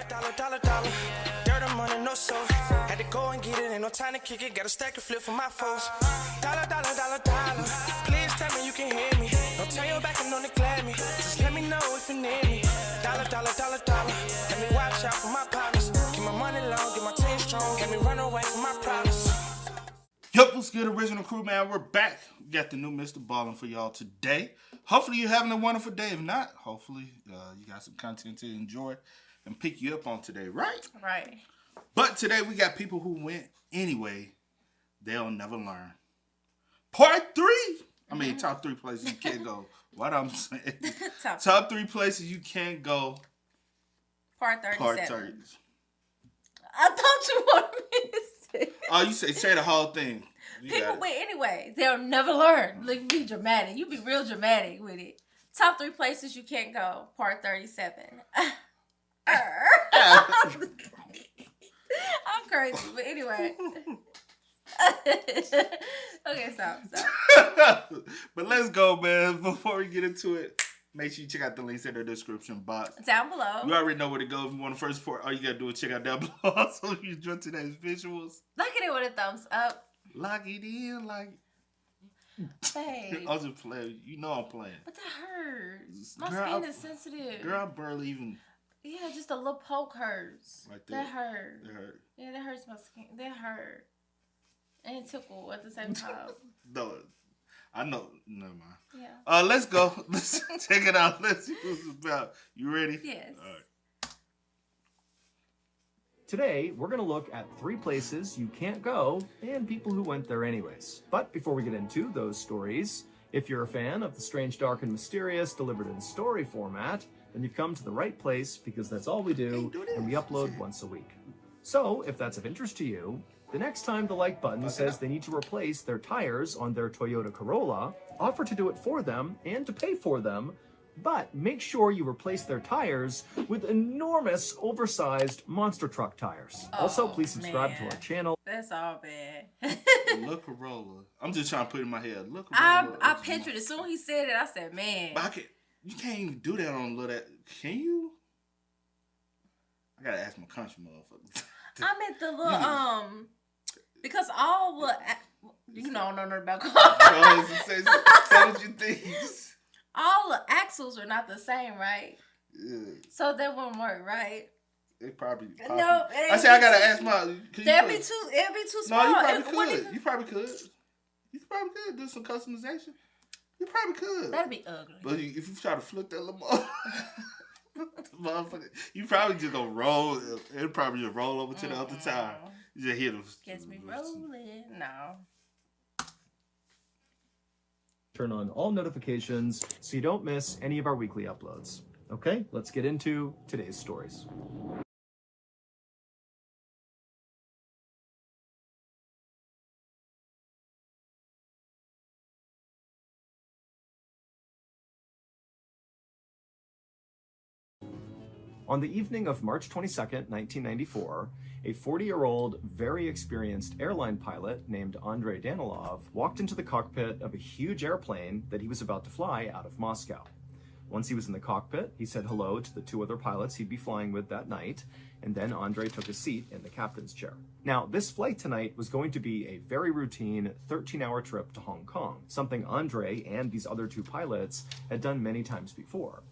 Dollar. Dirt on money, no soul. Had to go and get it, ain't no time to kick it. Got a stack and flip for my foes. Dollar. Please tell me you can hear me. Don't turn your back and don't neglect me. Just let me know if you need me. Dollar. Let me watch out for my partners. Keep my money long, get my team strong. Let me run away from my problems. Yup, what's good, original crew, man? We're back. We got the new Mr. Ballen for y'all today. Hopefully you're having a wonderful day. If not, hopefully you got some content to enjoy and pick you up on today, right? Right. But today we got people who went anyway. They'll never learn. Part 3. I mean, top 3 places you can't go. What I'm saying. Top 3 places you can't go. Part 37. Part 30. I thought you wanted me to say. Oh, you say the whole thing. People went anyway. They'll never learn. Like, be dramatic. You be real dramatic with it. Top 3 places you can't go. Part 37. I'm crazy, but anyway. Okay, stop. But let's go, man. Before we get into it, make sure you check out the links in the description box. Down below. You already know where to go if you want the first part. All you gotta do is check out down below. So if you enjoy today's visuals, look at it with a thumbs up. lock it in, like. Hey. I was just playing. You know I'm playing. But that hurts. My Girl, skin is sensitive. Girl, I barely even. Yeah, just a little poke hurts. Right there. That hurt. That hurt. Yeah, that hurts my skin. That hurt. And tickle at the same time. No, I know. Never mind. Yeah. Let's go. Let's check it out. Let's see what it's about. You ready? Yes. All right. Today, we're going to look at 3 places you can't go and people who went there anyways. But before we get into those stories, if you're a fan of the strange, dark, and mysterious delivered in story format, then you've come to the right place because that's all we do and we upload once a week. So, if that's of interest to you, the next time the like button says they need to replace their tires on their Toyota Corolla, offer to do it for them and to pay for them, but make sure you replace their tires with enormous, oversized monster truck tires. Also, please subscribe to our channel. That's all bad. Look Corolla. I'm just trying to put it in my head. Look Corolla. I pictured it. As soon as he said it, I said, man. But you can't even do that on little that. Can you? I gotta ask my country motherfuckers. I meant the little, because all the, you know, I don't know nothing about cars. Say what you think. All the axles are not the same, right? Yeah. So that wouldn't work, right? It probably. No, I say I gotta ask my. It'd be too small. No, you probably could. You probably could. You probably could do some customization. You probably could. That'd be ugly. But if you try to flip that little motherfucker, you probably just gonna roll. It'll probably just roll over to the other side. You just hit them. Gets me rolling. No. Turn on all notifications so you don't miss any of our weekly uploads. Okay, let's get into today's stories. On the evening of March 22nd, 1994, a 40-year-old, very experienced airline pilot named Andrei Danilov walked into the cockpit of a huge airplane that he was about to fly out of Moscow. Once he was in the cockpit, he said hello to the 2 other pilots he'd be flying with that night, and then Andrei took a seat in the captain's chair. Now, this flight tonight was going to be a very routine 13-hour trip to Hong Kong, something Andrei and these other 2 pilots had done many times before.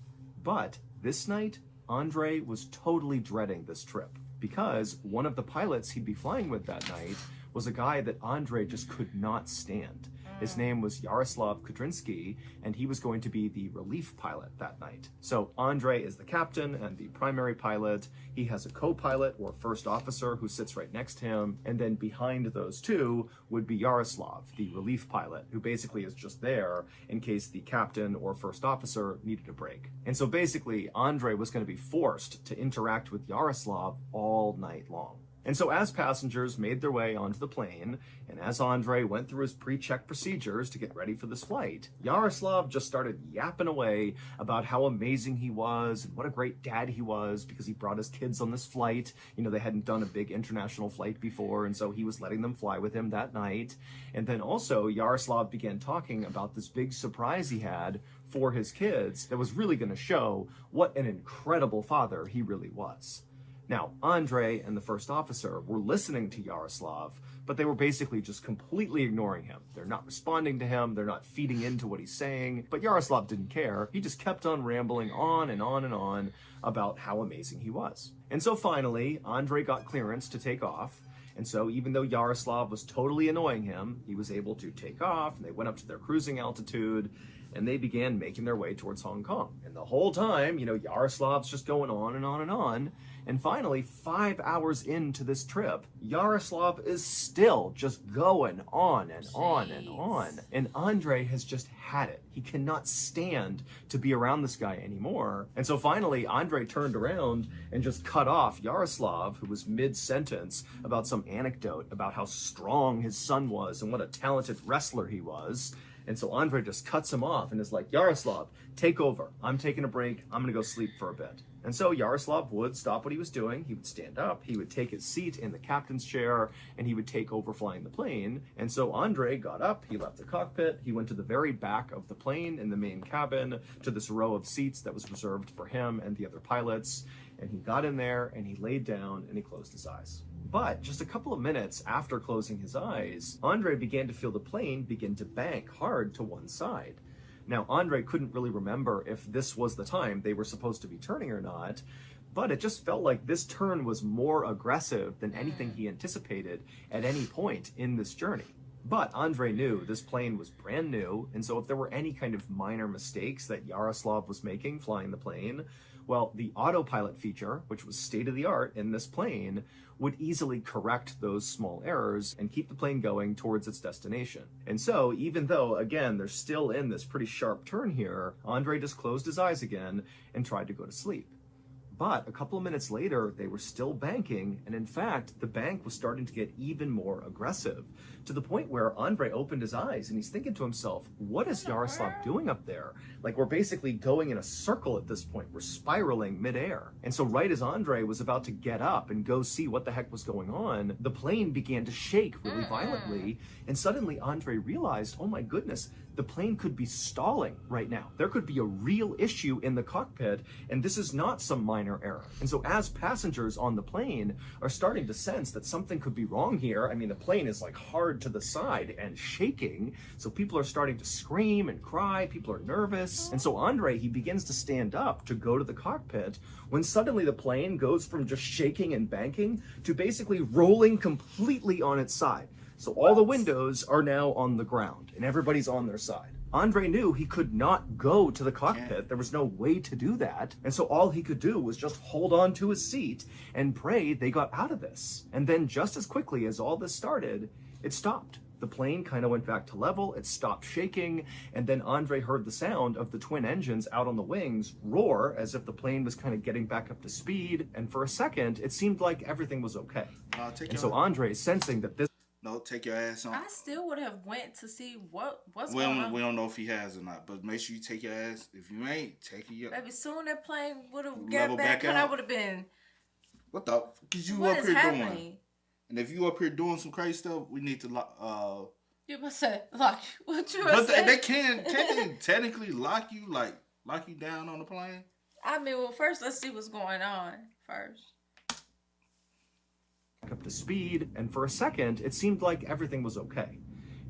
But this night, Andrei was totally dreading this trip because one of the pilots he'd be flying with that night was a guy that Andrei just could not stand. His name was Yaroslav Kudrinsky, and he was going to be the relief pilot that night. So Andrei is the captain and the primary pilot. He has a co-pilot or first officer who sits right next to him, and then behind those 2 would be Yaroslav, the relief pilot, who basically is just there in case the captain or first officer needed a break. And so basically, Andrei was going to be forced to interact with Yaroslav all night long. And so as passengers made their way onto the plane, and as Andrei went through his pre-check procedures to get ready for this flight, Yaroslav just started yapping away about how amazing he was and what a great dad he was because he brought his kids on this flight. You know, they hadn't done a big international flight before, and so he was letting them fly with him that night. And then also Yaroslav began talking about this big surprise he had for his kids that was really going to show what an incredible father he really was. Now, Andrei and the first officer were listening to Yaroslav, but they were basically just completely ignoring him. They're not responding to him, they're not feeding into what he's saying, but Yaroslav didn't care. He just kept on rambling on and on and on about how amazing he was. And so finally, Andrei got clearance to take off, and so even though Yaroslav was totally annoying him, he was able to take off, and they went up to their cruising altitude, and they began making their way towards Hong Kong. And the whole time, Yaroslav's just going on and on and on. And finally, 5 hours into this trip, Yaroslav is still just going on and on and on. And Andrei has just had it. He cannot stand to be around this guy anymore. And so finally, Andrei turned around and just cut off Yaroslav, who was mid-sentence about some anecdote about how strong his son was and what a talented wrestler he was. And so Andrei just cuts him off and is like, Yaroslav, take over. I'm taking a break. I'm going to go sleep for a bit. And so Yaroslav would stop what he was doing. He would stand up. He would take his seat in the captain's chair, and he would take over flying the plane. And so Andrei got up. He left the cockpit. He went to the very back of the plane in the main cabin to this row of seats that was reserved for him and the other pilots. And he got in there, and he laid down, and he closed his eyes. But just a couple of minutes after closing his eyes, Andrei began to feel the plane begin to bank hard to one side. Now, Andrei couldn't really remember if this was the time they were supposed to be turning or not, but it just felt like this turn was more aggressive than anything he anticipated at any point in this journey. But Andrei knew this plane was brand new, and so if there were any kind of minor mistakes that Yaroslav was making flying the plane, well, the autopilot feature, which was state-of-the-art in this plane, would easily correct those small errors and keep the plane going towards its destination. And so, even though, again, they're still in this pretty sharp turn here, Andrei just closed his eyes again and tried to go to sleep. But a couple of minutes later, they were still banking, and in fact, the bank was starting to get even more aggressive, to the point where Andrei opened his eyes and he's thinking to himself, what is Yaroslav doing up there? Like, we're basically going in a circle at this point. We're spiraling midair. And so right as Andrei was about to get up and go see what the heck was going on, the plane began to shake really violently, and suddenly Andrei realized, oh my goodness, the plane could be stalling right now. There could be a real issue in the cockpit, and this is not some minor error. And so as passengers on the plane are starting to sense that something could be wrong here, I mean, the plane is like hard to the side and shaking, so people are starting to scream and cry, people are nervous. And so Andrei, he begins to stand up to go to the cockpit when suddenly the plane goes from just shaking and banking to basically rolling completely on its side. So all the windows are now on the ground and everybody's on their side. Andrei knew he could not go to the cockpit. There was no way to do that. And so all he could do was just hold on to his seat and pray they got out of this. And then just as quickly as all this started, it stopped. The plane kind of went back to level, it stopped shaking, and then Andrei heard the sound of the twin engines out on the wings roar as if the plane was kind of getting back up to speed. And for a second, it seemed like everything was okay. And so Andrei, sensing that this... No, take your ass on. I still would have went to see what's going on. We don't know if he has or not, but make sure you take your ass. If you ain't, take your... Maybe soon that plane would have got back and I would have been... What the... Because you up here doing... And if you up here doing some crazy stuff, we need to lock... You must say, lock you. What you must say? They can't they technically lock you down on the plane? I mean, well, first, let's see what's going on first. Up to speed, and for a second, it seemed like everything was okay.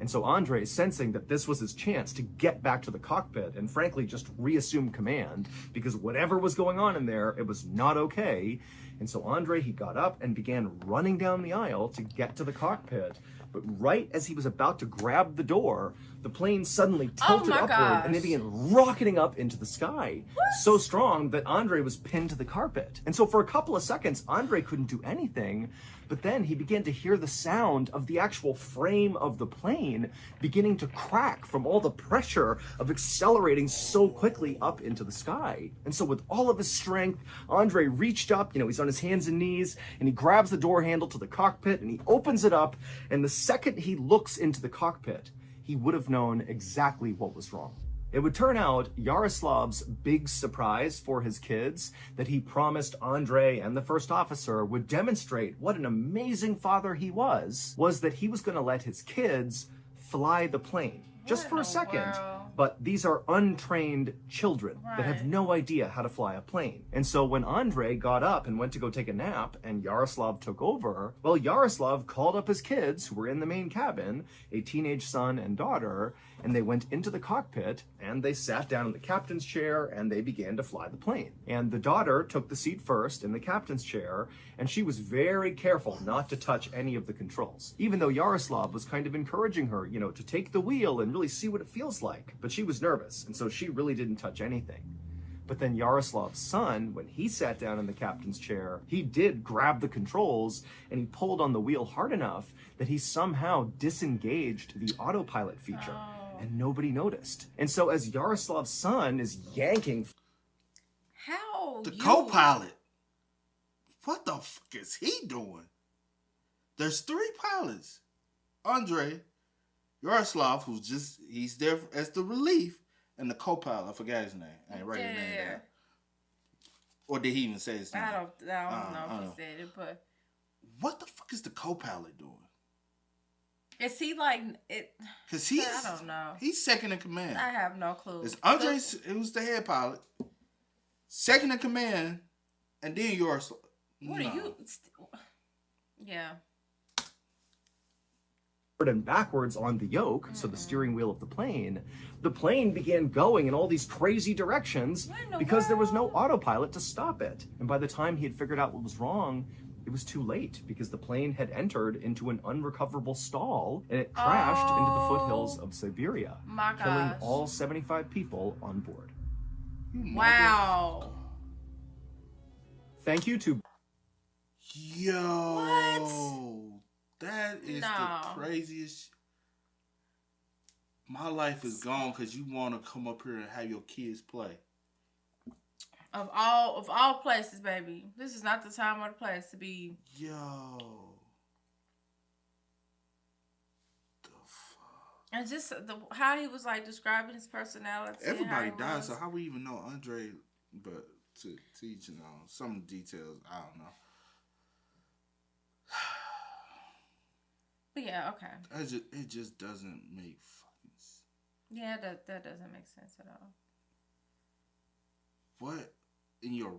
And so Andrei, sensing that this was his chance to get back to the cockpit and frankly just reassume command, because whatever was going on in there, it was not okay. And so Andrei, he got up and began running down the aisle to get to the cockpit. But right as he was about to grab the door, the plane suddenly tilted upward and they began rocketing up into the sky. What? So strong that Andrei was pinned to the carpet. And so for a couple of seconds, Andrei couldn't do anything, but then he began to hear the sound of the actual frame of the plane beginning to crack from all the pressure of accelerating so quickly up into the sky. And so with all of his strength, Andrei reached up, he's on his hands and knees, and he grabs the door handle to the cockpit and he opens it up, and the second he looks into the cockpit, he would have known exactly what was wrong. It would turn out Yaroslav's big surprise for his kids that he promised Andrei and the first officer would demonstrate what an amazing father he was that he was going to let his kids fly the plane. Just for a second, But these are untrained children that have no idea how to fly a plane. And so when Andre got up and went to go take a nap and Yaroslav took over, well, Yaroslav called up his kids who were in the main cabin, a teenage son and daughter, and they went into the cockpit and they sat down in the captain's chair and they began to fly the plane. And the daughter took the seat first in the captain's chair, and she was very careful not to touch any of the controls, even though Yaroslav was kind of encouraging her, you know, to take the wheel and really see what it feels like. But she was nervous, and so she really didn't touch anything. But then Yaroslav's son, when he sat down in the captain's chair, he did grab the controls and he pulled on the wheel hard enough that he somehow disengaged the autopilot feature. And nobody noticed. And so as Yaroslav's son is yanking... The co-pilot. What the fuck is he doing? There's 3 pilots. Andre, Yaroslav, he's there as the relief, and the co-pilot, I forgot his name. I ain't write his name down. Or did he even say his name? I don't know if he said it, but... What the fuck is the co-pilot doing? Is he like it? Because I don't know. He's second in command. I have no clue. It's Andre who's the head pilot, second in command, and then yours. What are you? Yeah. And backwards on the yoke, so the steering wheel of the plane began going in all these crazy directions because there was no autopilot to stop it. And by the time he had figured out what was wrong, it was too late because the plane had entered into an unrecoverable stall and it crashed into the foothills of Siberia, killing all 75 people on board. Wow. Thank you to... Yo. What? That is the craziest. My life is gone because you want to come up here and have your kids play. Of all places, baby. This is not the time or the place to be. Yo. The fuck. And just how he was like describing his personality. Everybody died, so how we even know Andre? But to teach, some details, I don't know. But yeah, okay. It just doesn't make fucking sense. Yeah, that doesn't make sense at all. What in your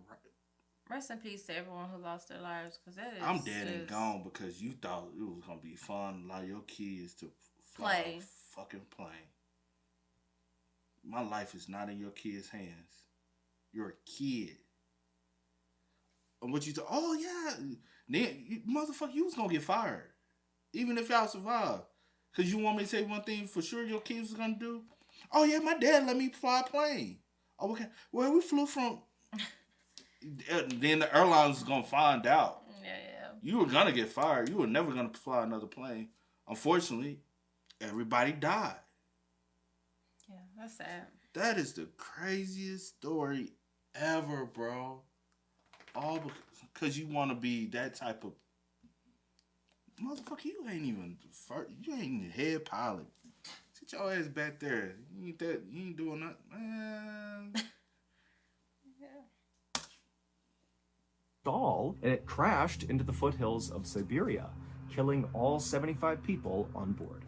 rest in peace to everyone who lost their lives, because that is. I'm dead and gone because you thought it was gonna be fun, allow your kids to fly a fucking plane. My life is not in your kids' hands. You're a kid. And what you thought? Oh yeah, then motherfucker, you was gonna get fired, even if y'all survive. Cause you want me to say one thing for sure your kids was gonna do? Oh yeah, my dad let me fly a plane. Oh, okay. Well, we flew from. Then the airline was gonna find out. Yeah. You were gonna get fired. You were never gonna fly another plane. Unfortunately, everybody died. Yeah, that's sad. That is the craziest story ever, bro. All because you want to be that type of motherfucker. You ain't even head pilot. Sit your ass back there. You ain't doing nothing, man. Yeah. Stall, and it crashed into the foothills of Siberia, killing all 75 people on board.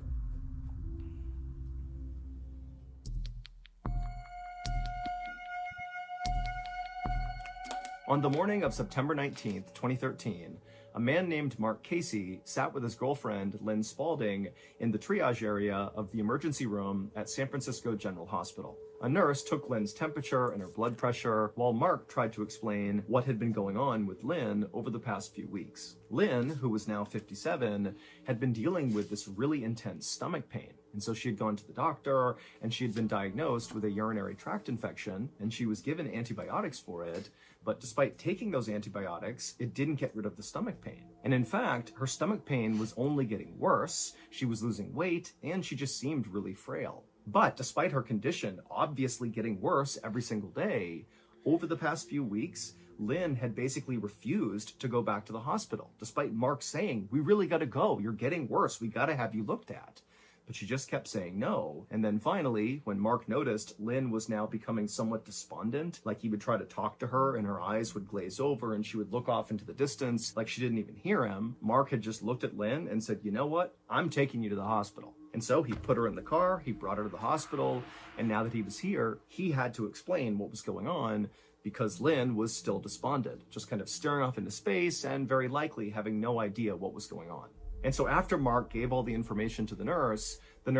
On the morning of September 19th, 2013, a man named Mark Casey sat with his girlfriend, Lynn Spalding, in the triage area of the emergency room at San Francisco General Hospital. A nurse took Lynn's temperature and her blood pressure, while Mark tried to explain what had been going on with Lynn over the past few weeks. Lynn, who was now 57, had been dealing with this really intense stomach pain. And so she had gone to the doctor, and she had been diagnosed with a urinary tract infection, and she was given antibiotics for it. But despite taking those antibiotics, it didn't get rid of the stomach pain. And in fact, her stomach pain was only getting worse. She was losing weight, and she just seemed really frail. But despite her condition obviously getting worse every single day, over the past few weeks, Lynn had basically refused to go back to the hospital, despite Mark saying, "We really gotta go. You're getting worse. We gotta have you looked at." But she just kept saying no. And then finally, when Mark noticed Lynn was now becoming somewhat despondent, like he would try to talk to her and her eyes would glaze over and she would look off into the distance like she didn't even hear him, Mark had just looked at Lynn and said, "You know what? I'm taking you to the hospital." And so he put her in the car, he brought her to the hospital, and now that he was here, he had to explain what was going on because Lynn was still despondent, just kind of staring off into space and very likely having no idea what was going on. And so after Mark gave all the information to the nurse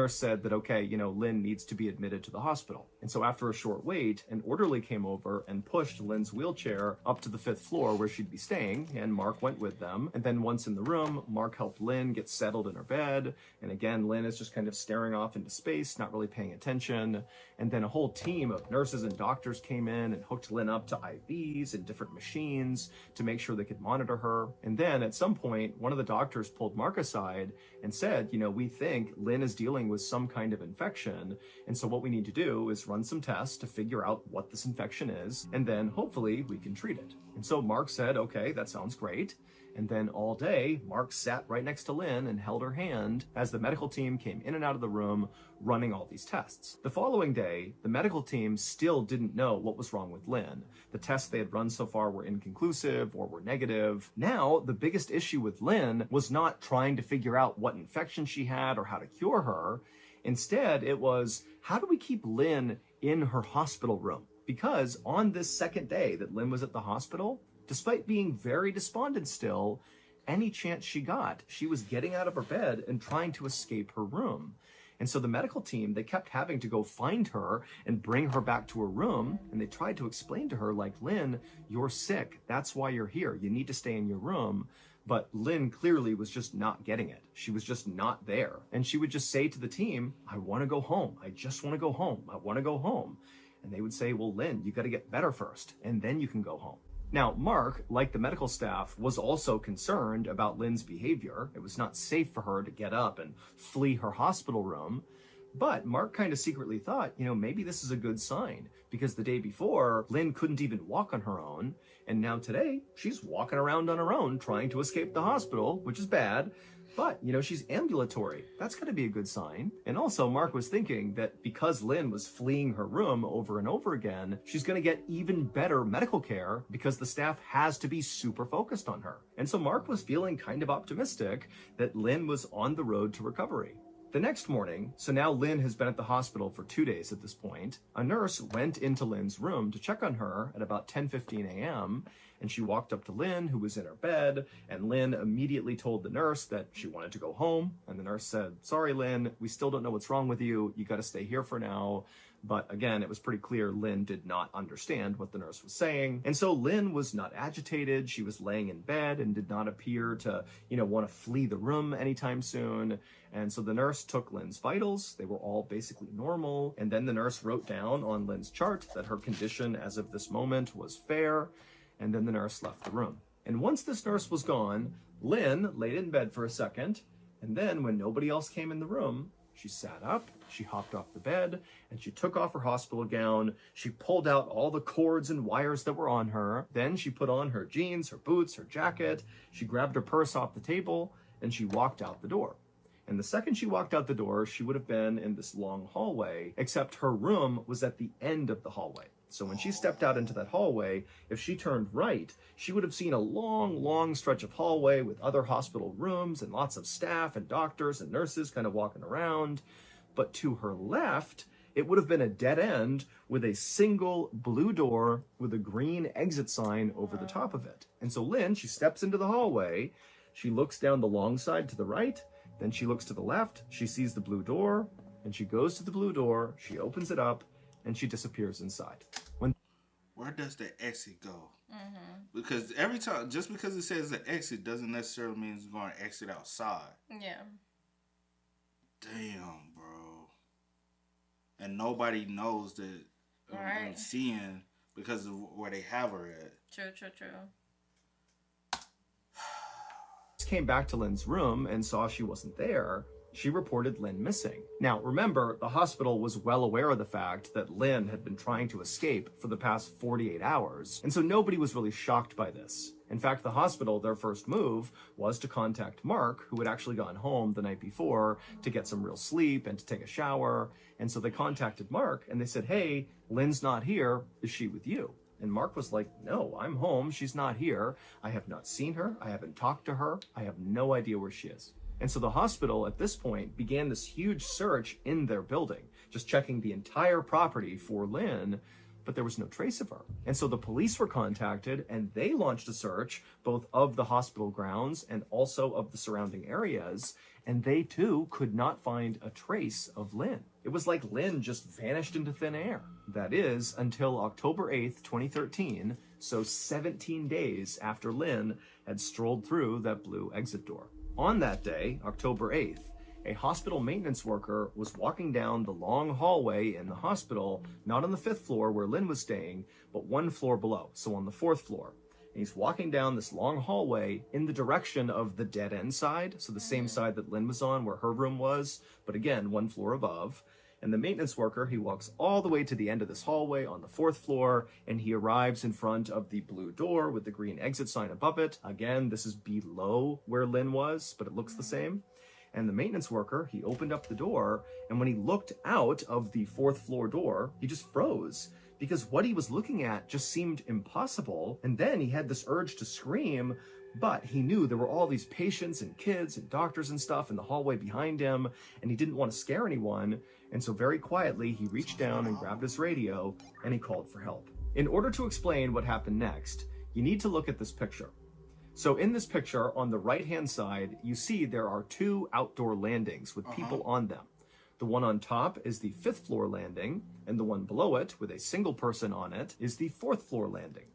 said that, okay, Lynn needs to be admitted to the hospital. And so after a short wait, an orderly came over and pushed Lynn's wheelchair up to the 5th floor where she'd be staying, and Mark went with them. And then once in the room, Mark helped Lynn get settled in her bed. And again, Lynn is just kind of staring off into space, not really paying attention. And then a whole team of nurses and doctors came in and hooked Lynn up to IVs and different machines to make sure they could monitor her. And then at some point, one of the doctors pulled Mark aside and said, we think Lynn is dealing with some kind of infection. And so what we need to do is run some tests to figure out what this infection is. And then hopefully we can treat it. And so Mark said, okay, that sounds great. And then all day, Mark sat right next to Lynn and held her hand as the medical team came in and out of the room running all these tests. The following day, the medical team still didn't know what was wrong with Lynn. The tests they had run so far were inconclusive or were negative. Now, the biggest issue with Lynn was not trying to figure out what infection she had or how to cure her. Instead, it was, how do we keep Lynn in her hospital room? Because on this second day that Lynn was at the hospital, despite being very despondent still, any chance she got, she was getting out of her bed and trying to escape her room. And so the medical team, they kept having to go find her and bring her back to her room. And they tried to explain to her, like, Lynn, you're sick. That's why you're here. You need to stay in your room. But Lynn clearly was just not getting it. She was just not there. And she would just say to the team, I want to go home. I just want to go home. I want to go home. And they would say, well, Lynn, you got to get better first, and then you can go home. Now, Mark, like the medical staff, was also concerned about Lynn's behavior. It was not safe for her to get up and flee her hospital room. But Mark kind of secretly thought, maybe this is a good sign, because the day before, Lynn couldn't even walk on her own. And now today, she's walking around on her own, trying to escape the hospital, which is bad. But, she's ambulatory. That's got to be a good sign. And also, Mark was thinking that because Lynn was fleeing her room over and over again, she's going to get even better medical care because the staff has to be super focused on her. And so Mark was feeling kind of optimistic that Lynn was on the road to recovery. The next morning, so now Lynn has been at the hospital for 2 days at this point, a nurse went into Lynn's room to check on her at about 10:15 a.m., and she walked up to Lynn, who was in her bed, and Lynn immediately told the nurse that she wanted to go home, and the nurse said, sorry, Lynn, we still don't know what's wrong with you. You got to stay here for now. But again, it was pretty clear Lynn did not understand what the nurse was saying. And so Lynn was not agitated. She was laying in bed and did not appear to, want to flee the room anytime soon. And so the nurse took Lynn's vitals. They were all basically normal. And then the nurse wrote down on Lynn's chart that her condition as of this moment was fair. And then the nurse left the room. And once this nurse was gone, Lynn laid in bed for a second. And then when nobody else came in the room, she sat up, she hopped off the bed, and she took off her hospital gown. She pulled out all the cords and wires that were on her. Then she put on her jeans, her boots, her jacket. She grabbed her purse off the table, and she walked out the door. And the second she walked out the door, she would have been in this long hallway, except her room was at the end of the hallway. So when she stepped out into that hallway, if she turned right, she would have seen a long, long stretch of hallway with other hospital rooms and lots of staff and doctors and nurses kind of walking around. But to her left, it would have been a dead end with a single blue door with a green exit sign over the top of it. And so Lynn, she steps into the hallway, she looks down the long side to the right, then she looks to the left, she sees the blue door, and she goes to the blue door, she opens it up, and she disappears inside. Where does the exit go? Because every time, just because it says the exit doesn't necessarily mean it's going to exit outside. Yeah. Damn, bro. And nobody knows that I'm seeing because of where they have her at. True. Came back to Lynn's room and saw she wasn't there. She reported Lynn missing. Now, remember, the hospital was well aware of the fact that Lynn had been trying to escape for the past 48 hours, and so nobody was really shocked by this. In fact, the hospital, their first move was to contact Mark, who had actually gone home the night before to get some real sleep and to take a shower. And so they contacted Mark and they said, hey, Lynn's not here. Is she with you? And Mark was like, no, I'm home. She's not here. I have not seen her. I haven't talked to her. I have no idea where she is. And so the hospital at this point began this huge search in their building, just checking the entire property for Lynn, but there was no trace of her. And so the police were contacted and they launched a search both of the hospital grounds and also of the surrounding areas, and they too could not find a trace of Lynn. It was like Lynn just vanished into thin air. That is, until October 8th, 2013, so 17 days after Lynn had strolled through that blue exit door. On that day, October 8th, a hospital maintenance worker was walking down the long hallway in the hospital, not on the 5th floor where Lynn was staying, but one floor below, so on the 4th floor. And he's walking down this long hallway in the direction of the dead end side, so the same side that Lynn was on where her room was, but again, one floor above. And the maintenance worker, he walks all the way to the end of this hallway on the 4th floor, and he arrives in front of the blue door with the green exit sign above it. Again, this is below where Lynn was, but it looks the same. And the maintenance worker, he opened up the door, and when he looked out of the 4th floor door, he just froze because what he was looking at just seemed impossible. And then he had this urge to scream, but he knew there were all these patients and kids and doctors and stuff in the hallway behind him, and he didn't want to scare anyone. And so very quietly, he reached down and grabbed his radio, and he called for help. In order to explain what happened next, you need to look at this picture. So in this picture, on the right-hand side, you see there are 2 outdoor landings with people on them. The one on top is the 5th floor landing, and the one below it, with a single person on it, is the 4th floor landing.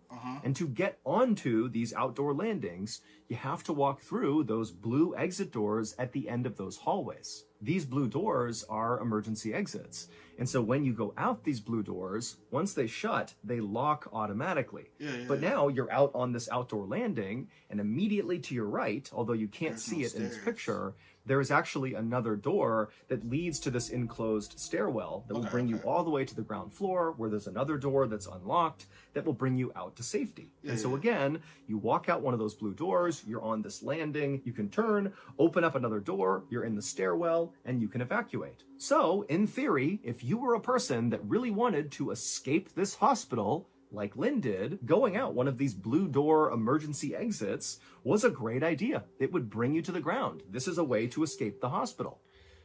And to get onto these outdoor landings, you have to walk through those blue exit doors at the end of those hallways. These blue doors are emergency exits. And so when you go out these blue doors, once they shut, they lock automatically. But now you're out on this outdoor landing, and immediately to your right, although you can't see it in this picture, there is actually another door that leads to this enclosed stairwell that will bring you all the way to the ground floor, where there's another door that's unlocked that will bring you out to safety. And so again, you walk out one of those blue doors, you're on this landing, you can turn, open up another door, you're in the stairwell, and you can evacuate. So, in theory, if you were a person that really wanted to escape this hospital, like Lynn did, going out one of these blue door emergency exits was a great idea. It would bring you to the ground. This is a way to escape the hospital.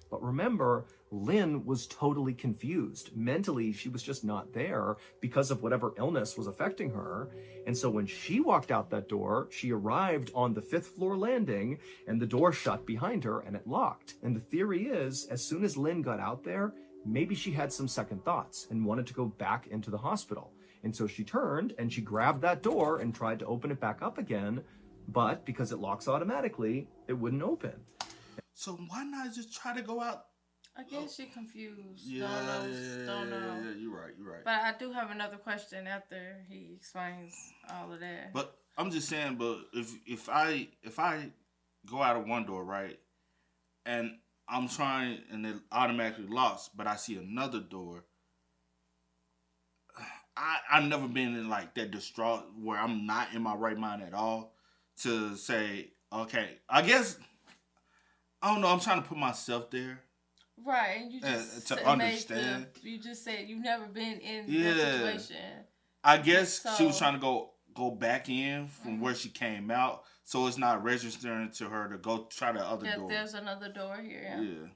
But remember, Lynn was totally confused. Mentally, she was just not there because of whatever illness was affecting her. And so when she walked out that door, she arrived on the 5th floor landing, and the door shut behind her and it locked. And the theory is, as soon as Lynn got out there, maybe she had some second thoughts and wanted to go back into the hospital. And so she turned and she grabbed that door and tried to open it back up again, but because it locks automatically, it wouldn't open. So why not just try to go out? I guess she's confused. Yeah, Don't know. You're right. But I do have another question after he explains all of that. But I'm just saying, but if I go out of one door, right, and I'm trying and it automatically locks, but I see another door, I've never been in like that distraught where I'm not in my right mind at all to say, okay, I guess, I don't know, I'm trying to put myself there. Right, and you just to understand. You just said you've never been in that situation. I guess she was trying to go back in from where she came out, so it's not registering to her to go try the other door. There's another door here. Yeah.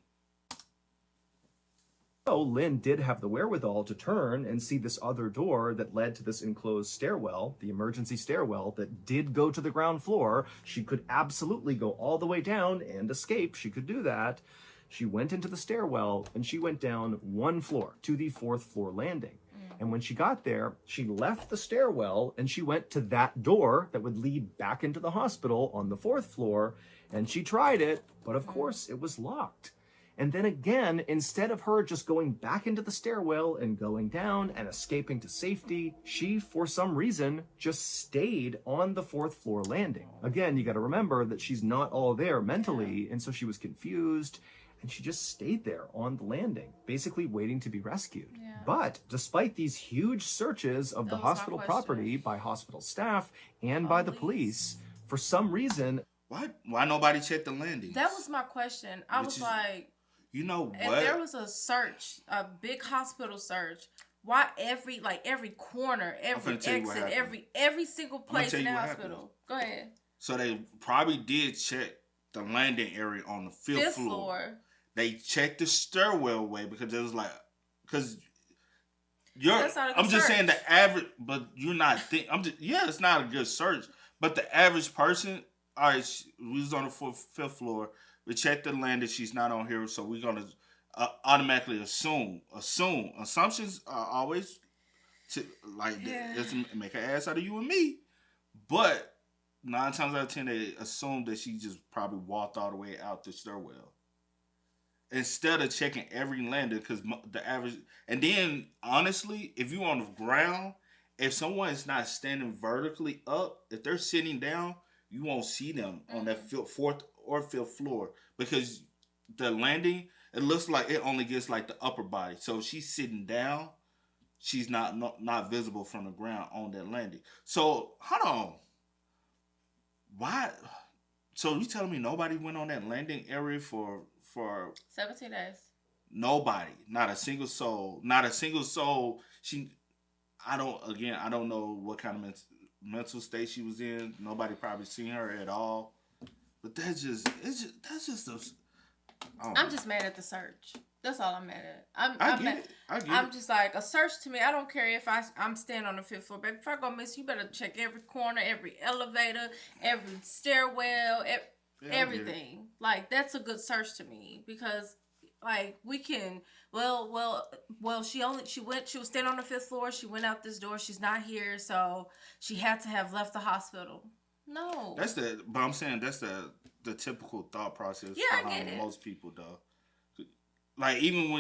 So Lynn did have the wherewithal to turn and see this other door that led to this enclosed stairwell, the emergency stairwell that did go to the ground floor. She could absolutely go all the way down and escape. She could do that. She went into the stairwell and she went down one floor to the 4th floor landing. And when she got there, she left the stairwell and she went to that door that would lead back into the hospital on the 4th floor. And she tried it, but of course it was locked. And then again, instead of her just going back into the stairwell and going down and escaping to safety, she, for some reason, just stayed on the 4th floor landing. Again, you got to remember that she's not all there mentally, and so she was confused, and she just stayed there on the landing, basically waiting to be rescued. Yeah. But despite these huge searches of the hospital property by hospital staff and by the police, for some reason... Why nobody checked the landing? That was my question. I was like... You know what? If there was a search, a big hospital search, why every corner, every exit, every single place in the hospital? Go ahead. So they probably did check the landing area on the fifth floor. They checked the stairwell way because it was like, because I'm just saying the average, but you're not it's not a good search, but the average person, all right, we was on the fifth floor, we checked the landing, she's not on here, so we're going to automatically assume. Assumptions are always it's make an ass out of you and me, but 9 times out of 10, they assume that she just probably walked all the way out the stairwell. Instead of checking every landing, because the average... And then, honestly, if you're on the ground, if someone is not standing vertically up, if they're sitting down, you won't see them on that fourth or fifth floor. Because the landing, it looks like it only gets like the upper body. So if she's sitting down, she's not visible from the ground on that landing. So, hold on. Why? So you telling me nobody went on that landing area for 17 days? Nobody, not a single soul, I don't know what kind of mental state she was in. Nobody probably seen her at all. But that's just I'm just mad at the search. That's all I'm mad at. I'm just like, a search to me, I don't care if I'm standing on the fifth floor, baby. If I go miss, you better check every corner, every elevator, every stairwell, everything. Like, that's a good search to me, because like, we can, she was standing on the fifth floor, she went out this door, she's not here, so she had to have left the hospital. No. But I'm saying that's the typical thought process behind most people, though. Like, even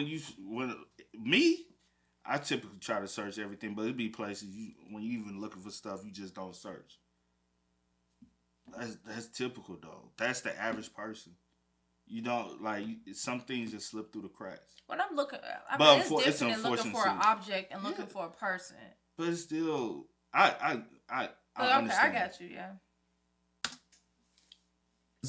I typically try to search everything, but it'd be places when you even looking for stuff, you just don't search. That's typical, though. That's the average person. You don't, like, some things just slip through the cracks. When I'm looking, it's different than looking for an object and looking for a person. But it's still, I understand. I got you, yeah.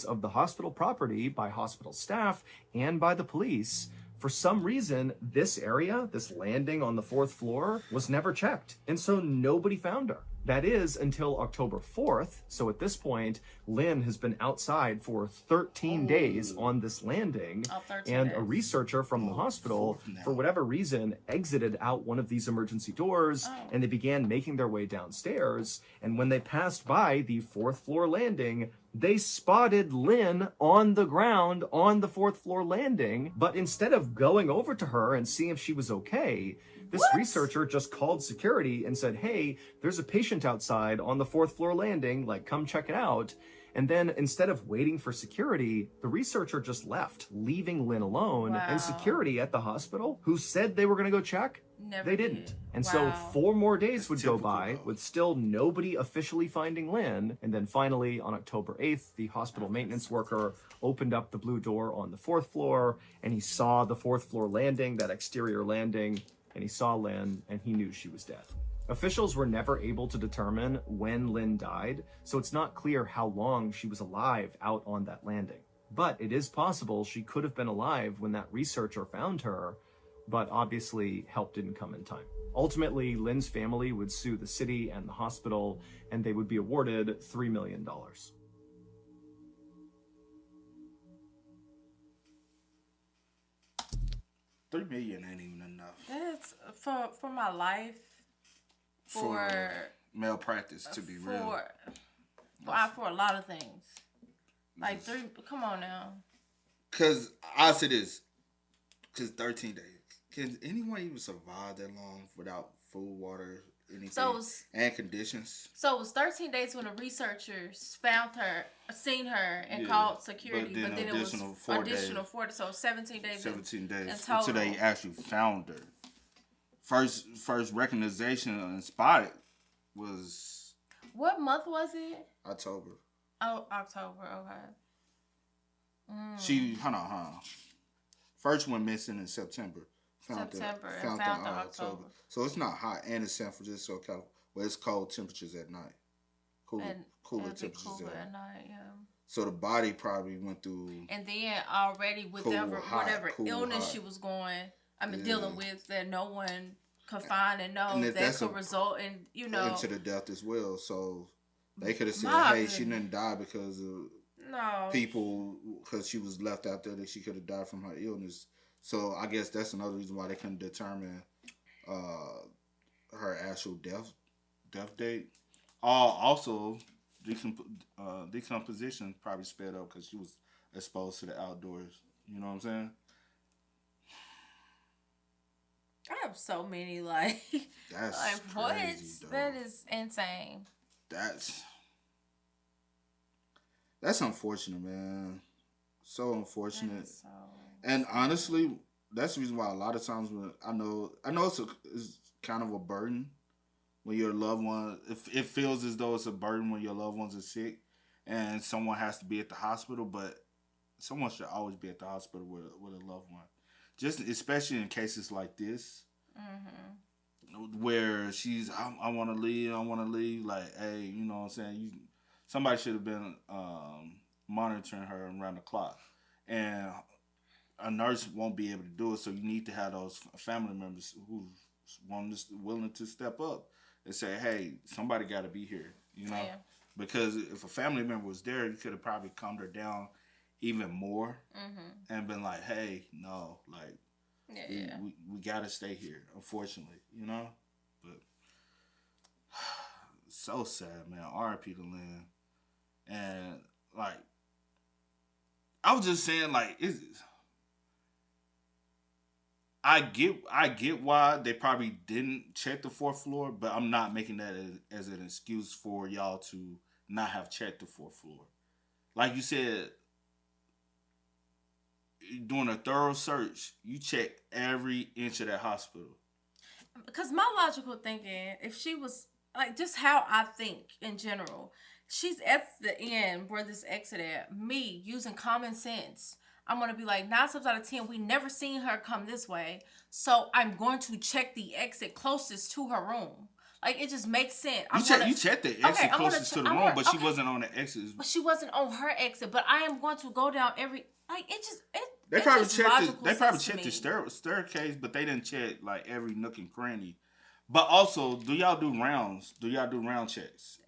Of the hospital property by hospital staff and by the police. For some reason, this area, this landing on the 4th floor, was never checked, and so nobody found her. That is until October 4th, so at this point, Lynn has been outside for 13 days on this landing, and a researcher from the hospital, for whatever reason, exited out one of these emergency doors, and they began making their way downstairs, and when they passed by the 4th floor landing, they spotted Lynn on the ground on the 4th floor landing, but instead of going over to her and seeing if she was okay, this researcher just called security and said, hey, there's a patient outside on the 4th floor landing, like, come check it out. And then instead of waiting for security, the researcher just left, leaving Lynn alone. Wow. And security at the hospital, who said they were going to go check, they didn't. And so 4 more days would go by with still nobody officially finding Lynn. And then finally, on October 8th, the hospital maintenance worker opened up the blue door on the 4th floor, and he saw the 4th floor landing, that exterior landing, and he saw Lynn, and he knew she was dead. Officials were never able to determine when Lynn died, so it's not clear how long she was alive out on that landing. But it is possible she could have been alive when that researcher found her, but obviously help didn't come in time. Ultimately, Lynn's family would sue the city and the hospital, and they would be awarded $3 million. $3 million ain't even enough. That's for my life. For malpractice, to be real. For a lot of things. Like, come on now. Because I'll say this. Because 13 days. Can anyone even survive that long without food, water, anything, and conditions? So it was 13 days when the researchers found her, seen her, and called security. But then it was additional 4 days. So 17 days. 17 days until they actually found her. First recognition and spotted was... What month was it? October. Oh, October. Okay. Hold on. First one missing in September. Found in October. So it's not hot, and it's San Francisco, California. Well, it's cold temperatures at night. Cooler temperatures at night. Yeah. So the body probably went through. And then already with whatever illness she was dealing with, that no one could find and know, that could result in, into the death as well. So they could have said, hey, she didn't die because of people because she was left out there that she could have died from her illness. So I guess that's another reason why they couldn't determine her actual death date. Also, decomposition probably sped up because she was exposed to the outdoors. You know what I'm saying? I have so many like that's like what? crazy, That is insane. That's unfortunate, man. So unfortunate. So and honestly, that's the reason why a lot of times when I know it's kind of a burden when your loved one. It feels as though it's a burden when your loved ones are sick and someone has to be at the hospital, but someone should always be at the hospital with a loved one. Just especially in cases like this, where she's, I want to leave. Like, hey, you know what I'm saying? Somebody should have been monitoring her around the clock, and a nurse won't be able to do it. So you need to have those family members who willing to step up and say, hey, somebody got to be here, you know? Yeah. Because if a family member was there, you could have probably calmed her down even more and been like, hey, no, like, we got to stay here, unfortunately, you know? But so sad, man. R.I.P. to Lynn. And, like, I was just saying, like, I get why they probably didn't check the 4th floor, but I'm not making that as an excuse for y'all to not have checked the 4th floor. Like you said, doing a thorough search, you check every inch of that hospital. Because my logical thinking, if she was, like, just how I think in general, she's at the end where this exit at, me using common sense, I'm going to be like, 9 times out of 10, we never seen her come this way, so I'm going to check the exit closest to her room. Like, it just makes sense. You checked the exit closest to the room, but she wasn't on the exit. But she wasn't on her exit, but I am going to go down every, like, They probably checked the staircase, but they didn't check, like, every nook and cranny. But also, do y'all do rounds? Do y'all do round checks?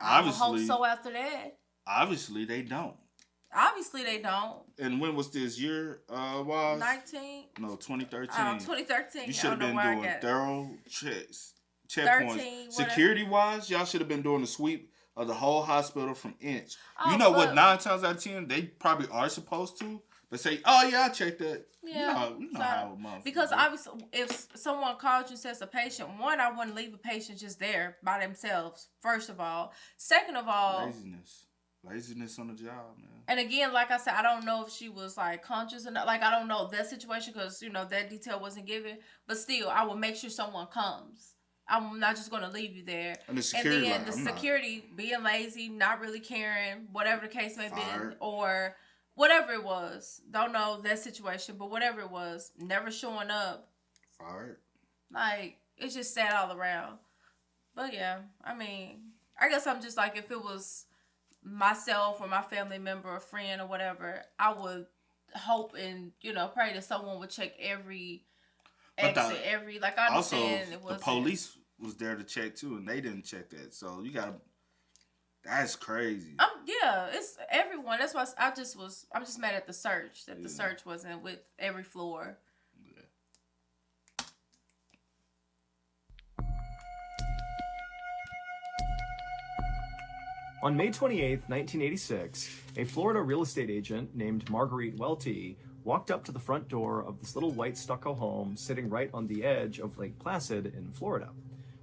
I hope so after that. Obviously, they don't. Obviously, they don't. And when was this year? Was 19? No, 2013. 2013. You should have been doing thorough checks, checkpoints. 13, Security-wise, y'all should have been doing the sweep of the whole hospital from inch. Oh, you know what? 9 times out of 10, they probably are supposed to, but say, "Oh yeah, I checked that." Yeah, you know how it because obviously, if someone calls you and says a patient, one, I wouldn't leave a patient just there by themselves. First of all, second of all, laziness on the job, man. And again, like I said, I don't know if she was like conscious or not. Like, I don't know that situation because that detail wasn't given. But still, I will make sure someone comes. I'm not just going to leave you there. And the security, being lazy, not really caring, whatever the case may be, or whatever it was. Don't know that situation, but whatever it was, never showing up. Fired. Like, it's just sad all around. But yeah, I mean, I guess I'm just like, if it was myself or my family member or friend or whatever, I would hope and pray that someone would check every exit, like, I understand also, the police was there to check too, and they didn't check that. So you gotta. That's crazy. Yeah, it's everyone. That's why I'm just mad at the search the search wasn't with every floor. On May 28, 1986, a Florida real estate agent named Marguerite Welty walked up to the front door of this little white stucco home sitting right on the edge of Lake Placid in Florida.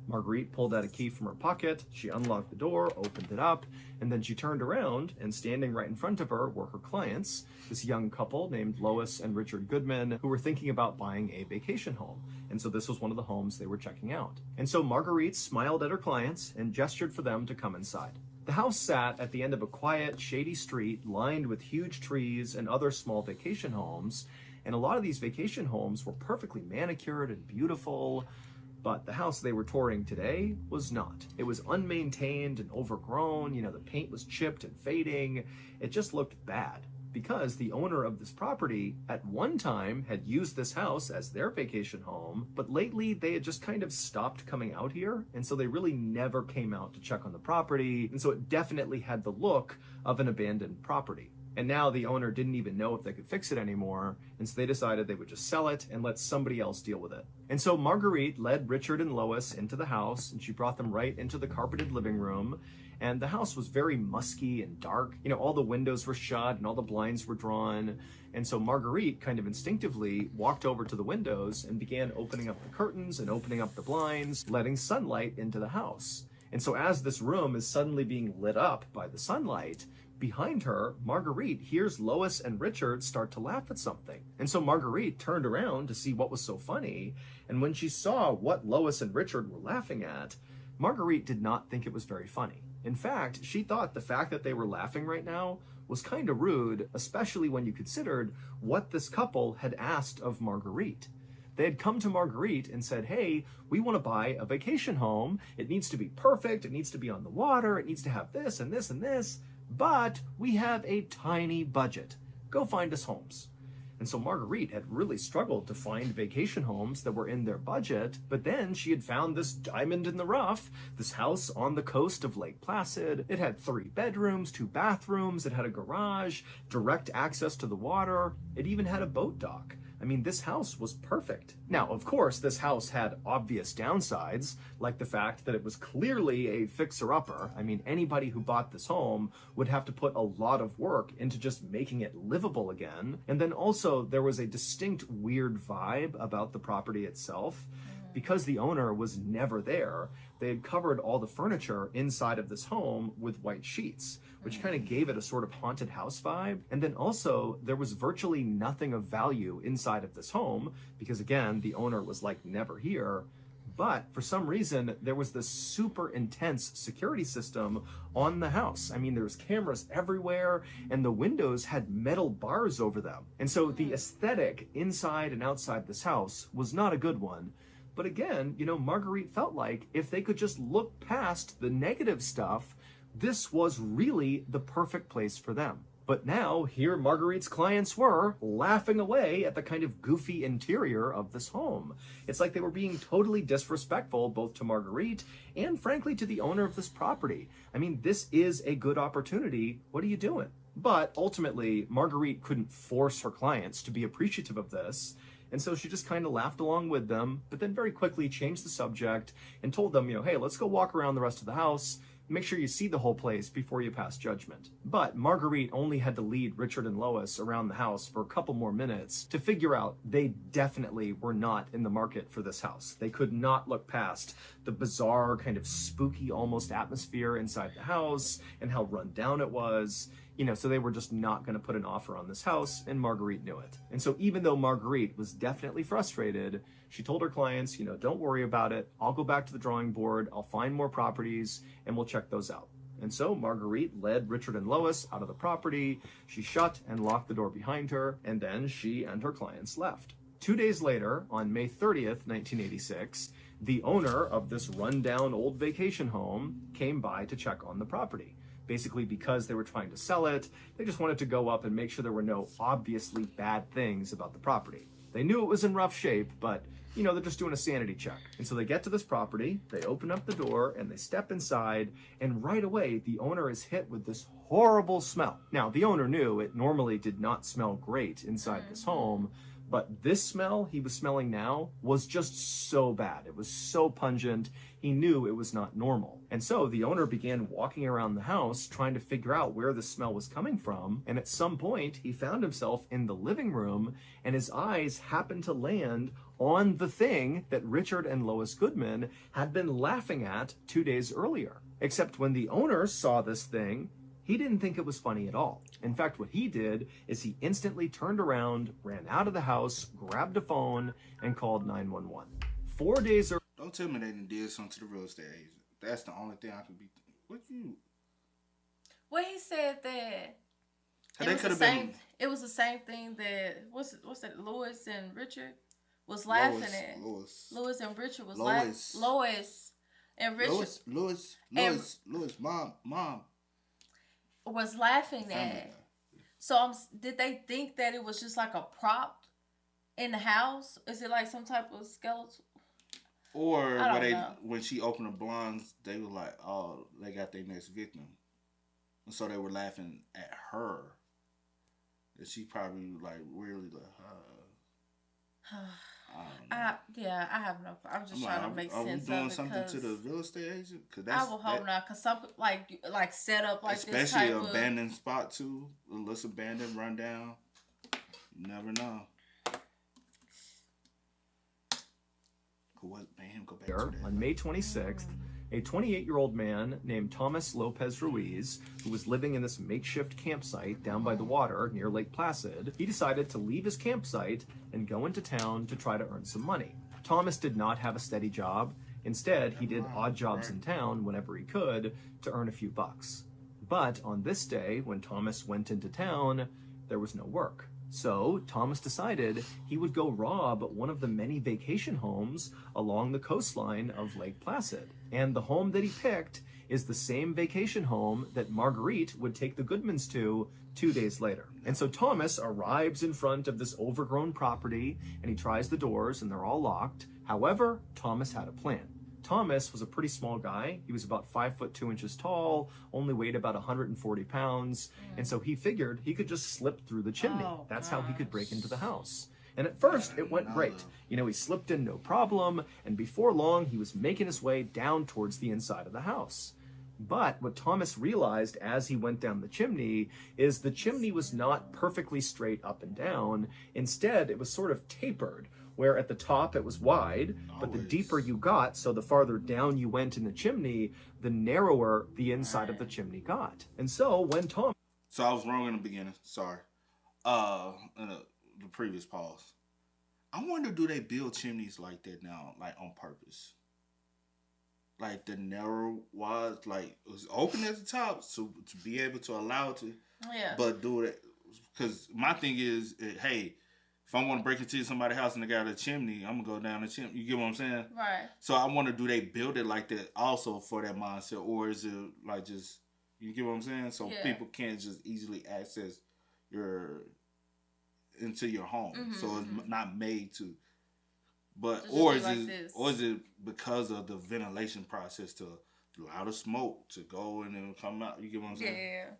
Marguerite pulled out a key from her pocket, she unlocked the door, opened it up, and then she turned around, and standing right in front of her were her clients, this young couple named Lois and Richard Goodman, who were thinking about buying a vacation home. And so this was one of the homes they were checking out. And so Marguerite smiled at her clients and gestured for them to come inside. The house sat at the end of a quiet, shady street lined with huge trees and other small vacation homes, and a lot of these vacation homes were perfectly manicured and beautiful, but the house they were touring today was not. It was unmaintained and overgrown, the paint was chipped and fading. It just looked bad. because the owner of this property at one time had used this house as their vacation home, but lately they had just kind of stopped coming out here, and so they really never came out to check on the property, and so it definitely had the look of an abandoned property. And now the owner didn't even know if they could fix it anymore, and so they decided they would just sell it and let somebody else deal with it. And so Marguerite led Richard and Lois into the house, and she brought them right into the carpeted living room. And the house was very musky and dark. You know, all the windows were shut and all the blinds were drawn. And so Marguerite kind of instinctively walked over to the windows and began opening up the curtains and opening up the blinds, letting sunlight into the house. And so as this room is suddenly being lit up by the sunlight, behind her, Marguerite hears Lois and Richard start to laugh at something. And so Marguerite turned around to see what was so funny. And when she saw what Lois and Richard were laughing at, Marguerite did not think it was very funny. In fact, she thought the fact that they were laughing right now was kind of rude, especially when you considered what this couple had asked of Marguerite. They had come to Marguerite and said, hey, we want to buy a vacation home. It needs to be perfect. It needs to be on the water. It needs to have this and this and this. But we have a tiny budget. Go find us homes. And so Marguerite had really struggled to find vacation homes that were in their budget, but then she had found this diamond in the rough, this house on the coast of Lake Placid. It had 3 bedrooms, 2 bathrooms, it had a garage, direct access to the water, it even had a boat dock. I mean, this house was perfect. Now, of course, this house had obvious downsides, like the fact that it was clearly a fixer-upper. I mean, anybody who bought this home would have to put a lot of work into just making it livable again. And then also, there was a distinct weird vibe about the property itself. Because the owner was never there, they had covered all the furniture inside of this home with white sheets, which kind of gave it a sort of haunted house vibe. And then also, there was virtually nothing of value inside of this home, because again, the owner was like never here. But for some reason, there was this super intense security system on the house. I mean, there was cameras everywhere, and the windows had metal bars over them. And so the aesthetic inside and outside this house was not a good one. But again, you know, Marguerite felt like if they could just look past the negative stuff, this was really the perfect place for them. But now, here Marguerite's clients were, laughing away at the kind of goofy interior of this home. It's like they were being totally disrespectful both to Marguerite and, frankly, to the owner of this property. I mean, this is a good opportunity. What are you doing? But ultimately, Marguerite couldn't force her clients to be appreciative of this. And so she just kind of laughed along with them, but then very quickly changed the subject and told them, you know, hey, let's go walk around the rest of the house. Make sure you see the whole place before you pass judgment. But Marguerite only had to lead Richard and Lois around the house for a couple more minutes to figure out they definitely were not in the market for this house. They could not look past the bizarre, kind of spooky almost atmosphere inside the house and how run down it was. You know, so they were just not going to put an offer on this house, and Marguerite knew it. And so even though Marguerite was definitely frustrated, she told her clients, you know, don't worry about it. I'll go back to the drawing board. I'll find more properties, and we'll check those out. And so Marguerite led Richard and Lois out of the property. She shut and locked the door behind her, and then she and her clients left. 2 days later, on May 30th, 1986, the owner of this rundown old vacation home came by to check on the property. Basically, because they were trying to sell it, they just wanted to go up and make sure there were no obviously bad things about the property. They knew it was in rough shape, but, you know, they're just doing a sanity check. And so they get to this property, they open up the door, and they step inside, and right away, the owner is hit with this horrible smell. Now, the owner knew it normally did not smell great inside this home, but this smell he was smelling now was just so bad. It was so pungent, he knew it was not normal. And so the owner began walking around the house trying to figure out where the smell was coming from. And at some point, he found himself in the living room, and his eyes happened to land on the thing that Richard and Lois Goodman had been laughing at 2 days earlier. Except when the owner saw this thing, he didn't think it was funny at all. In fact, what he did is he instantly turned around, ran out of the house, grabbed a phone, and called 911. 4 days earlier. Don't tell me they did something to the real estate agent. That's the only thing I could be. What you? Well, he said that it was the same thing that what's that? Lois and Richard was laughing at. Lois and Richard was laughing. Lois and Richard. Lois, mom. Was laughing at. So did they think that it was just like a prop in the house? Is it like some type of skeleton? Or when she opened the blinds, they were like, oh, they got their next victim. And so they were laughing at her. That she probably like really I have no. I'm just trying to make sense of it. Are we doing something to the real estate agent? Cause I will hope not. Cause some like set up like especially this type abandoned spot too. Let's abandoned, run down. You never know. On May 26th, a 28-year-old man named Thomas Lopez Ruiz, who was living in this makeshift campsite down by the water near Lake Placid, he decided to leave his campsite and go into town to try to earn some money. Thomas did not have a steady job. Instead, he did odd jobs in town whenever he could to earn a few bucks. But on this day, when Thomas went into town, there was no work. So Thomas decided he would go rob one of the many vacation homes along the coastline of Lake Placid. And the home that he picked is the same vacation home that Marguerite would take the Goodmans to 2 days later. And so Thomas arrives in front of this overgrown property and he tries the doors and they're all locked. However, Thomas had a plan. Thomas was a pretty small guy. He was about 5'2" tall, only weighed about 140 pounds. And so he figured he could just slip through the chimney. That's how he could break into the house. And at first it went great. You know, he slipped in no problem. And before long, he was making his way down towards the inside of the house. But what Thomas realized as he went down the chimney is the chimney was not perfectly straight up and down. Instead, it was sort of tapered, where at the top it was wide, but the deeper you got, so the farther down you went in the chimney, the narrower the inside of the chimney got. And so when Tom... So I was wrong in the beginning, sorry. In the previous pause. I wonder, do they build chimneys like that now, like on purpose? Like the narrow was, like it was open at the top, so to be able to allow it to, but do it, because my thing is, hey, if I want to break into somebody's house and they got a chimney, I'm gonna go down the chimney. You get what I'm saying? Right. So I wonder, do they build it like that also for that mindset, or is it like just, you get what I'm saying? So people can't just easily access into your home, so it's not made to. But or is it because of the ventilation process to allow the smoke to go and then come out? You get what I'm saying? Yeah.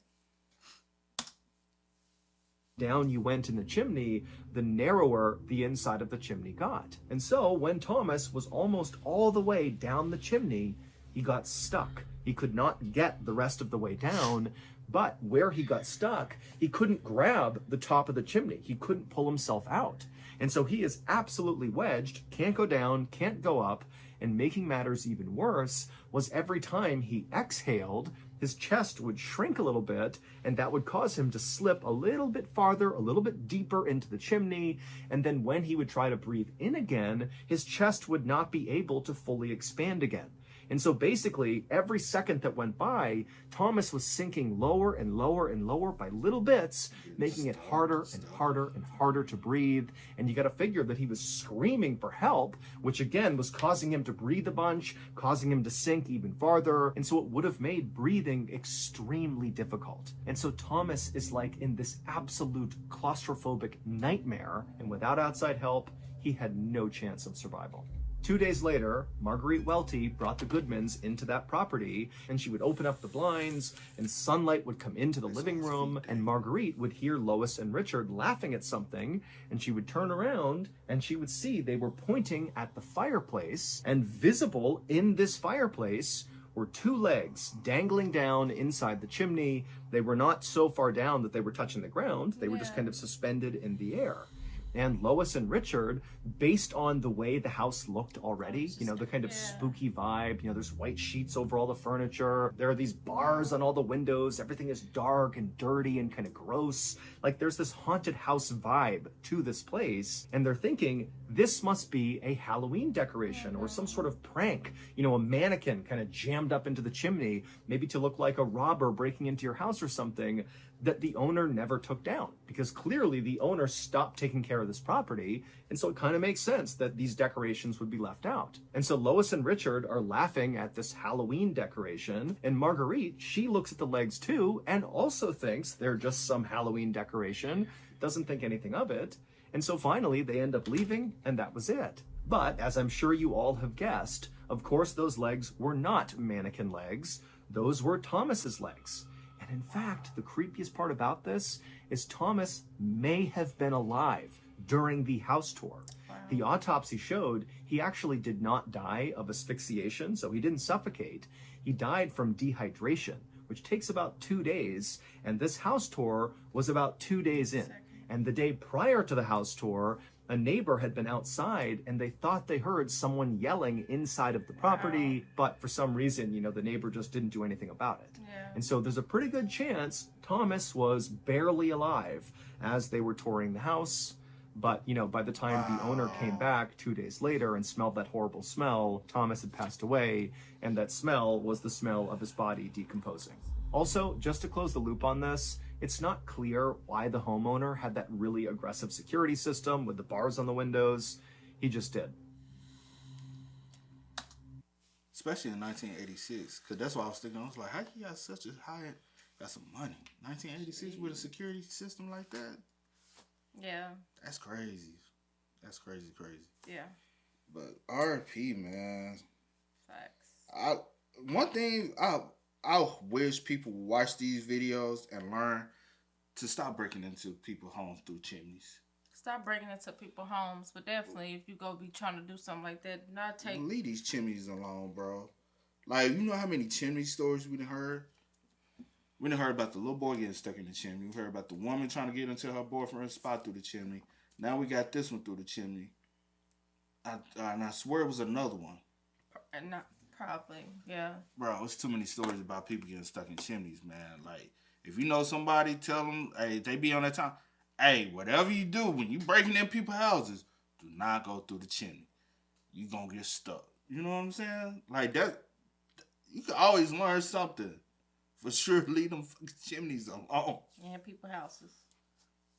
Down you went in the chimney, the narrower the inside of the chimney got. And so when Thomas was almost all the way down the chimney, he got stuck. He could not get the rest of the way down, but where he got stuck, he couldn't grab the top of the chimney. He couldn't pull himself out. And so he is absolutely wedged, can't go down, can't go up, and making matters even worse was every time he exhaled, his chest would shrink a little bit, and that would cause him to slip a little bit farther, a little bit deeper into the chimney, and then when he would try to breathe in again, his chest would not be able to fully expand again. And so basically, every second that went by, Thomas was sinking lower and lower and lower by little bits, making it harder and harder and harder to breathe. And you got to figure that he was screaming for help, which again was causing him to breathe a bunch, causing him to sink even farther. And so it would have made breathing extremely difficult. And so Thomas is like in this absolute claustrophobic nightmare. And without outside help, he had no chance of survival. 2 days later, Marguerite Welty brought the Goodmans into that property, and she would open up the blinds, and sunlight would come into the living room, and Marguerite would hear Lois and Richard laughing at something, and she would turn around, and she would see they were pointing at the fireplace, and visible in this fireplace were two legs dangling down inside the chimney. They were not so far down that they were touching the ground. They were just kind of suspended in the air. And Lois and Richard, based on the way the house looked already, you know, the kind of spooky vibe, you know, there's white sheets over all the furniture. There are these bars on all the windows. Everything is dark and dirty and kind of gross. Like there's this haunted house vibe to this place. And they're thinking this must be a Halloween decoration or some sort of prank, you know, a mannequin kind of jammed up into the chimney, maybe to look like a robber breaking into your house or something. that the owner never took down, because clearly the owner stopped taking care of this property, and so it kind of makes sense that these decorations would be left out. And so Lois and Richard are laughing at this Halloween decoration, and Marguerite, she looks at the legs too and also thinks they're just some Halloween decoration, doesn't think anything of it. And so finally they end up leaving, and that was it. But as I'm sure you all have guessed, of course those legs were not mannequin legs. Those were Thomas's legs. And in fact, the creepiest part about this is Thomas may have been alive during the house tour. Wow. The autopsy showed he actually did not die of asphyxiation, so he didn't suffocate. He died from dehydration, which takes about 2 days, and this house tour was about 2 days in. And the day prior to the house tour, a neighbor had been outside and they thought they heard someone yelling inside of the property, but for some reason, the neighbor just didn't do anything about it. Yeah. And so there's a pretty good chance Thomas was barely alive as they were touring the house. But, by the time the owner came back 2 days later and smelled that horrible smell, Thomas had passed away, and that smell was the smell of his body decomposing. Also, just to close the loop on this, it's not clear why the homeowner had that really aggressive security system with the bars on the windows. He just did. Especially in 1986, because that's what I was thinking. I was like, how you got such a high, got some money? 1986 with a security system like that? Yeah. That's crazy. That's crazy. Yeah. But RIP, man. Facts. One thing I wish people would watch these videos and learn to stop breaking into people's homes through chimneys. Stop breaking into people's homes, but definitely if you go be trying to do something like that, not take... Leave these chimneys alone, bro. Like, you know how many chimney stories we done heard? We done heard about the little boy getting stuck in the chimney. We heard about the woman trying to get into her boyfriend's spot through the chimney. Now we got this one through the chimney. And I swear it was another one. Not probably, yeah. Bro, it's too many stories about people getting stuck in chimneys, man. Like, if you know somebody, tell them, hey, they be on that time. Hey, whatever you do, when you breaking in people's houses, do not go through the chimney. You gonna get stuck. You know what I'm saying? Like, that, you can always learn something. For sure, leave them fucking chimneys alone. Yeah, people's houses.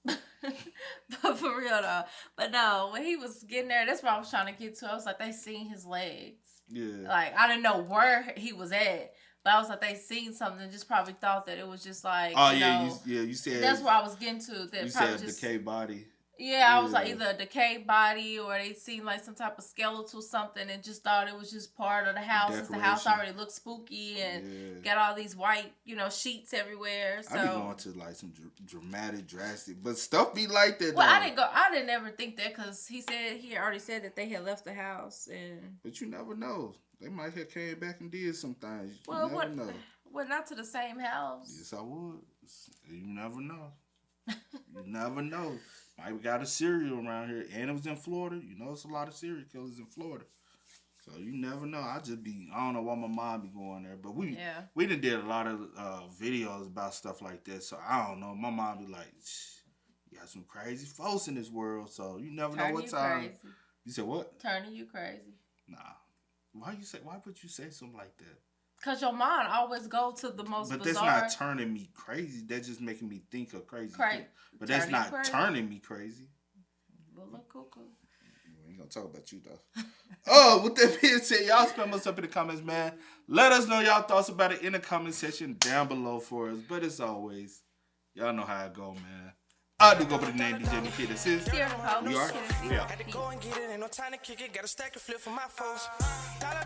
But for real, though. But no, when he was getting there, that's what I was trying to get to. I was like, they seen his legs. Yeah. Like, I didn't know where he was at. But I was like, they seen something and just probably thought that it was just like, you said... That's where I was getting to. That you probably said just, decayed body. Yeah, I was like, either a decayed body or they seen like some type of skeletal something and just thought it was just part of the house. Since the house already looked spooky and got all these white, sheets everywhere. So I be going to like some dramatic, drastic, but stuff be like that. Well, I didn't ever think that because he already said that they had left the house and. But you never know. They might have came back and did some things. You never know. Well, not to the same house. Yes, I would. You never know. You never know. We got a serial around here, and it was in Florida. It's a lot of serial killers in Florida. So you never know. I don't know why my mom be going there. But we done did a lot of videos about stuff like that. So I don't know. My mom be like, you got some crazy folks in this world. So you never know what time. Crazy. You said what? Turning you crazy. Nah. Why would you say something like that? Because your mind always go to the most bizarre. But that's not turning me crazy. That's just making me think of crazy things. But that's not turning me crazy. Well, look, cuckoo. We ain't going to talk about you, though. With that being said, y'all spam us up in the comments, man. Let us know y'all thoughts about it in the comment section down below for us. But as always, y'all know how it go, man. I do go by the name DJ Nikki. This is. We are. Had to go and get it. Ain't no time to kick it. Got a stack of flip for my folks. Dollar.